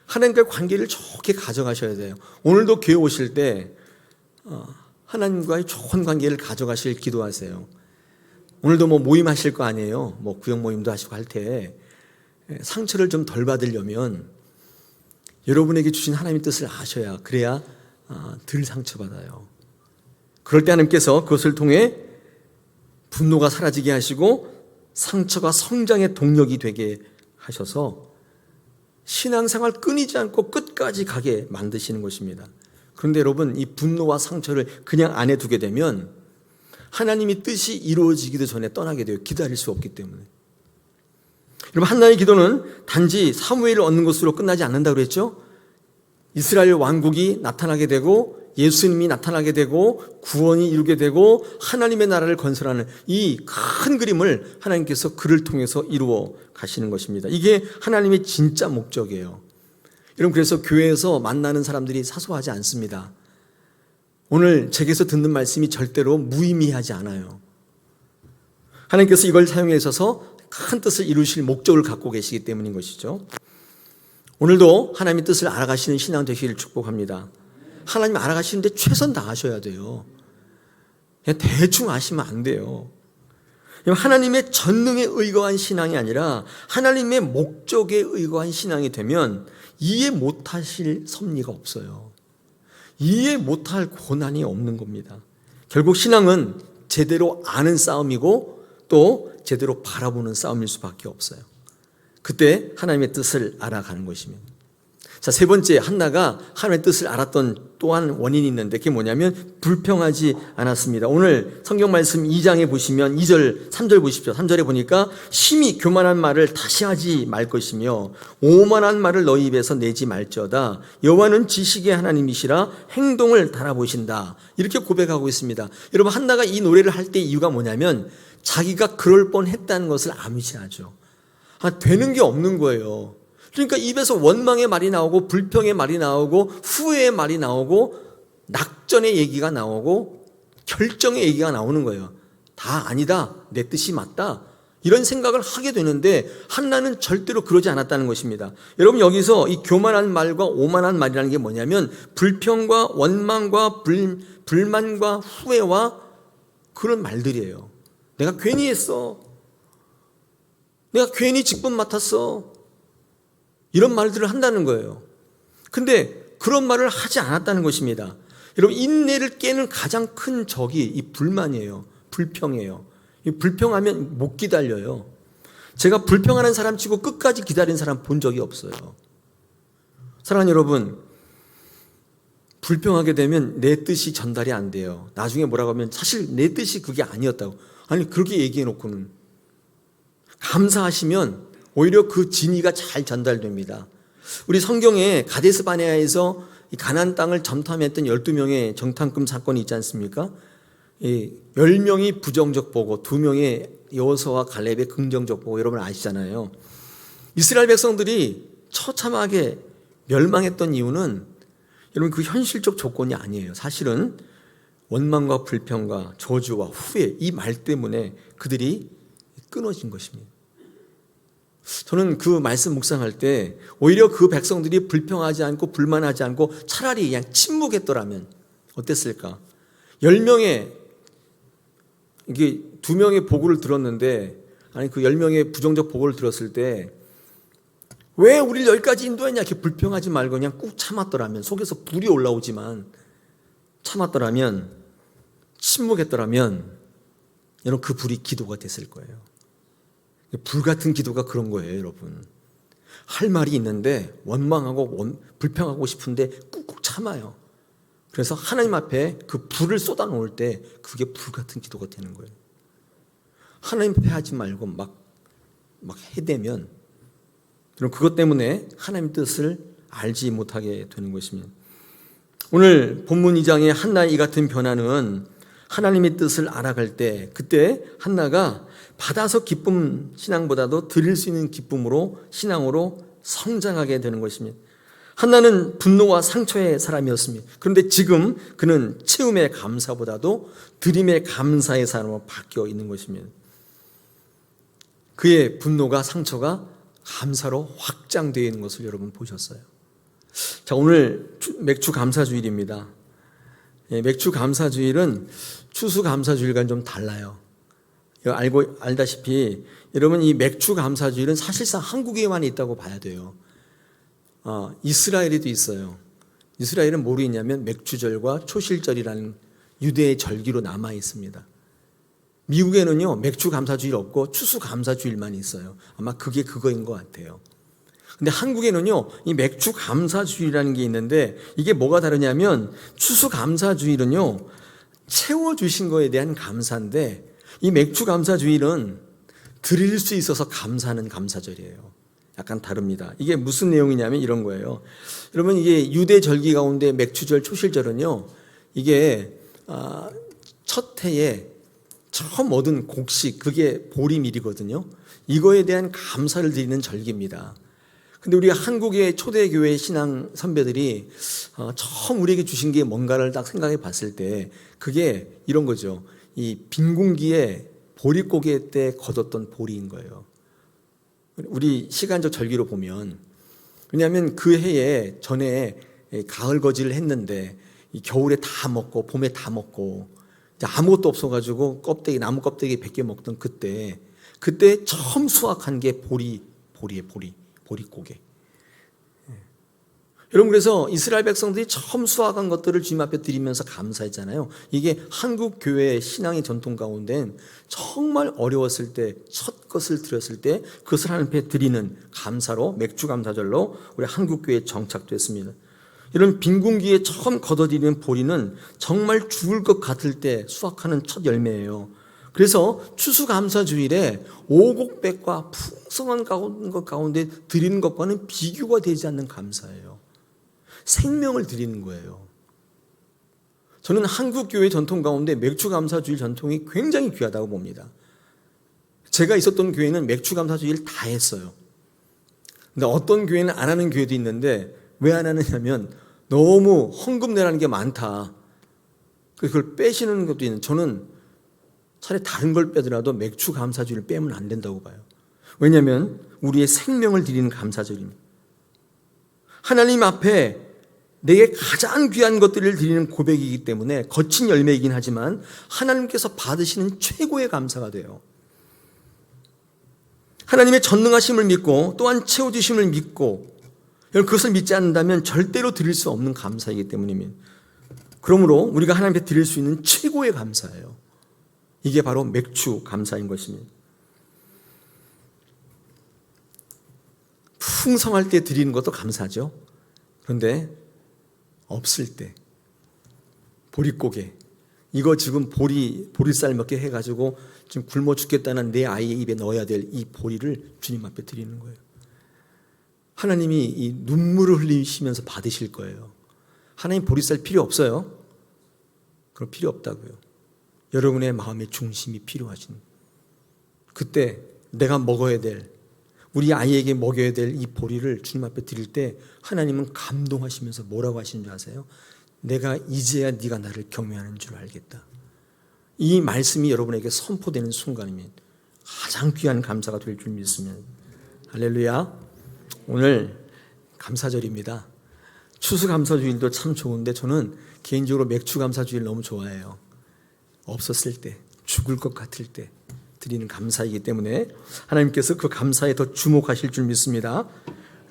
하나님과의 관계를 좋게 가져가셔야 돼요. 오늘도 교회 오실 때 하나님과의 좋은 관계를 가져가실 기도하세요. 오늘도 뭐 모임 하실 거 아니에요. 뭐 구역 모임도 하시고 할 때 상처를 좀 덜 받으려면 여러분에게 주신 하나님의 뜻을 아셔야, 그래야 덜 상처받아요. 그럴 때 하나님께서 그것을 통해 분노가 사라지게 하시고 상처가 성장의 동력이 되게 하셔서 신앙생활 끊이지 않고 끝까지 가게 만드시는 것입니다. 그런데 여러분, 이 분노와 상처를 그냥 안에 두게 되면 하나님의 뜻이 이루어지기도 전에 떠나게 돼요. 기다릴 수 없기 때문에. 여러분, 한나의 기도는 단지 사무엘을 얻는 것으로 끝나지 않는다고 그랬죠? 이스라엘 왕국이 나타나게 되고 예수님이 나타나게 되고 구원이 이루게 되고 하나님의 나라를 건설하는 이 큰 그림을 하나님께서 그를 통해서 이루어 가시는 것입니다. 이게 하나님의 진짜 목적이에요. 여러분, 그래서 교회에서 만나는 사람들이 사소하지 않습니다. 오늘 제게서 듣는 말씀이 절대로 무의미하지 않아요. 하나님께서 이걸 사용해 있어서 큰 뜻을 이루실 목적을 갖고 계시기 때문인 것이죠. 오늘도 하나님의 뜻을 알아가시는 신앙 되시기를 축복합니다. 하나님 알아가시는데 최선 다하셔야 돼요. 그냥 대충 아시면 안 돼요. 하나님의 전능에 의거한 신앙이 아니라 하나님의 목적에 의거한 신앙이 되면 이해 못하실 섭리가 없어요. 이해 못할 고난이 없는 겁니다. 결국 신앙은 제대로 아는 싸움이고 또 제대로 바라보는 싸움일 수밖에 없어요. 그때 하나님의 뜻을 알아가는 것입니다. 자, 세 번째, 한나가 하나님의 뜻을 알았던 또한 원인이 있는데 그게 뭐냐면 불평하지 않았습니다. 오늘 성경 말씀 2장에 보시면 2절, 3절 보십시오. 3절에 보니까 심히 교만한 말을 다시 하지 말 것이며 오만한 말을 너희 입에서 내지 말지어다. 여호와는 지식의 하나님이시라 행동을 달아보신다. 이렇게 고백하고 있습니다. 여러분, 한나가 이 노래를 할 때 이유가 뭐냐면 자기가 그럴 뻔했다는 것을 암시하죠. 되는 게 없는 거예요. 그러니까 입에서 원망의 말이 나오고 불평의 말이 나오고 후회의 말이 나오고 낙전의 얘기가 나오고 결정의 얘기가 나오는 거예요. 다 아니다, 내 뜻이 맞다, 이런 생각을 하게 되는데 한나는 절대로 그러지 않았다는 것입니다. 여러분, 여기서 이 교만한 말과 오만한 말이라는 게 뭐냐면 불평과 원망과 불만과 후회와 그런 말들이에요. 내가 괜히 했어, 내가 괜히 직분 맡았어, 이런 말들을 한다는 거예요. 근데 그런 말을 하지 않았다는 것입니다. 여러분, 인내를 깨는 가장 큰 적이 이 불만이에요. 불평이에요. 이 불평하면 못 기다려요. 제가 불평하는 사람 치고 끝까지 기다린 사람 본 적이 없어요. 사랑하는 여러분, 불평하게 되면 내 뜻이 전달이 안 돼요. 나중에 뭐라고 하면 사실 내 뜻이 그게 아니었다고. 아니, 그렇게 얘기해 놓고는. 감사하시면 오히려 그 진의가 잘 전달됩니다. 우리 성경에 가데스 바네아에서 가나안 땅을 점탐했던 12명의 정탐꾼 사건이 있지 않습니까? 10명이 부정적 보고 2명의 여호수아와 갈렙의 긍정적 보고, 여러분 아시잖아요. 이스라엘 백성들이 처참하게 멸망했던 이유는 여러분 그 현실적 조건이 아니에요. 사실은 원망과 불평과 저주와 후회, 이 말 때문에 그들이 끊어진 것입니다. 저는 그 말씀 묵상할 때 오히려 그 백성들이 불평하지 않고 불만하지 않고 차라리 그냥 침묵했더라면 어땠을까? 10명의, 이게 2명의 보고를 들었는데, 아니 그 10명의 부정적 보고를 들었을 때 왜 우리를 여기까지 인도했냐 이렇게 불평하지 말고 그냥 꾹 참았더라면, 속에서 불이 올라오지만 참았더라면, 침묵했더라면 여러분 그 불이 기도가 됐을 거예요. 불같은 기도가 그런 거예요, 여러분. 할 말이 있는데 원망하고 불평하고 싶은데 꾹꾹 참아요. 그래서 하나님 앞에 그 불을 쏟아놓을 때 그게 불같은 기도가 되는 거예요. 하나님 앞에 하지 말고 막 해대면 그럼 그것 때문에 하나님 뜻을 알지 못하게 되는 것입니다. 오늘 본문 2장의 한나의 이 같은 변화는 하나님의 뜻을 알아갈 때, 그때 한나가 받아서 기쁨 신앙보다도 드릴 수 있는 기쁨으로, 신앙으로 성장하게 되는 것입니다. 한나는 분노와 상처의 사람이었습니다. 그런데 지금 그는 채움의 감사보다도 드림의 감사의 사람으로 바뀌어 있는 것입니다. 그의 분노가, 상처가 감사로 확장되어 있는 것을 여러분 보셨어요. 자, 오늘 맥주 감사주일입니다. 맥주 감사주일은 추수 감사주일과는 좀 달라요. 알다시피 여러분, 이 맥주 감사주일은 사실상 한국에만 있다고 봐야 돼요. 이스라엘에도 있어요. 이스라엘은 뭐로 있냐면 맥주절과 초실절이라는 유대의 절기로 남아 있습니다. 미국에는요, 맥주 감사주일 없고 추수 감사주일만 있어요. 아마 그게 그거인 것 같아요. 근데 한국에는요, 이 맥주 감사주일이라는 게 있는데, 이게 뭐가 다르냐면 추수 감사주일은요, 채워주신 거에 대한 감사인데, 이 맥주 감사주일은 드릴 수 있어서 감사하는 감사절이에요. 약간 다릅니다. 이게 무슨 내용이냐면 이런 거예요. 여러분, 이게 유대 절기 가운데 맥주절, 초실절은요, 이게 첫 해에 처음 얻은 곡식, 그게 보리밀이거든요. 이거에 대한 감사를 드리는 절기입니다. 근데 우리가 한국의 초대교회 신앙 선배들이 처음 우리에게 주신 게 뭔가를 딱 생각해 봤을 때 그게 이런 거죠. 이 빈공기에 보릿고개 때 거뒀던 보리인 거예요. 우리 시간적 절기로 보면, 왜냐하면 그 해에 전에 가을 거지를 했는데 이 겨울에 다 먹고 봄에 다 먹고 이제 아무것도 없어가지고 껍데기, 나무 껍데기 100개 먹던 그때 처음 수확한 게 보릿고개. 여러분, 그래서 이스라엘 백성들이 처음 수확한 것들을 주님 앞에 드리면서 감사했잖아요. 이게 한국 교회의 신앙의 전통 가운데 정말 어려웠을 때, 첫 것을 드렸을 때 그것을 하나님 앞에 드리는 감사로, 맥주 감사절로 우리 한국 교회에 정착됐습니다. 이런 빈공기에 처음 걷어들이는 보리는 정말 죽을 것 같을 때 수확하는 첫 열매예요. 그래서 추수감사주일에 오곡백과 풍성한 것 가운데 드리는 것과는 비교가 되지 않는 감사예요. 생명을 드리는 거예요. 저는 한국 교회 전통 가운데 맥주 감사주일 전통이 굉장히 귀하다고 봅니다. 제가 있었던 교회는 맥주 감사주일 다 했어요. 근데 어떤 교회는 안 하는 교회도 있는데 왜 안 하느냐면 너무 헌금 내라는 게 많다. 그걸 빼시는 것도 있는. 저는 차라리 다른 걸 빼더라도 맥주 감사주일을 빼면 안 된다고 봐요. 왜냐하면 우리의 생명을 드리는 감사절입니다. 하나님 앞에 내게 가장 귀한 것들을 드리는 고백이기 때문에 거친 열매이긴 하지만 하나님께서 받으시는 최고의 감사가 돼요. 하나님의 전능하심을 믿고 또한 채워주심을 믿고 그것을 믿지 않는다면 절대로 드릴 수 없는 감사이기 때문입니다. 그러므로 우리가 하나님 앞에 드릴 수 있는 최고의 감사예요. 이게 바로 맥주 감사인 것입니다. 풍성할 때 드리는 것도 감사죠. 그런데 없을 때 보릿고개, 이거 지금 보리쌀 몇 개 해가지고 지금 굶어 죽겠다는 내 아이의 입에 넣어야 될 이 보리를 주님 앞에 드리는 거예요. 하나님이 이 눈물을 흘리시면서 받으실 거예요. 하나님 보리쌀 필요 없어요? 그럼 필요 없다고요. 여러분의 마음의 중심이 필요하신, 그때 내가 먹어야 될, 우리 아이에게 먹여야 될 이 보리를 주님 앞에 드릴 때 하나님은 감동하시면서 뭐라고 하시는 줄 아세요? 내가 이제야 네가 나를 경외하는 줄 알겠다. 이 말씀이 여러분에게 선포되는 순간이면 가장 귀한 감사가 될 줄 믿습니다. 할렐루야. 오늘 감사절입니다. 추수감사주일도 참 좋은데 저는 개인적으로 맥주감사주일 너무 좋아해요. 없었을 때, 죽을 것 같을 때 드리는 감사이기 때문에 하나님께서 그 감사에 더 주목하실 줄 믿습니다.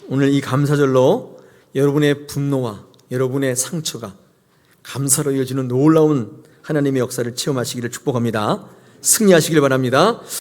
오늘 이 감사절로 여러분의 분노와 여러분의 상처가 감사로 이어지는 놀라운 하나님의 역사를 체험하시기를 축복합니다. 승리하시길 바랍니다.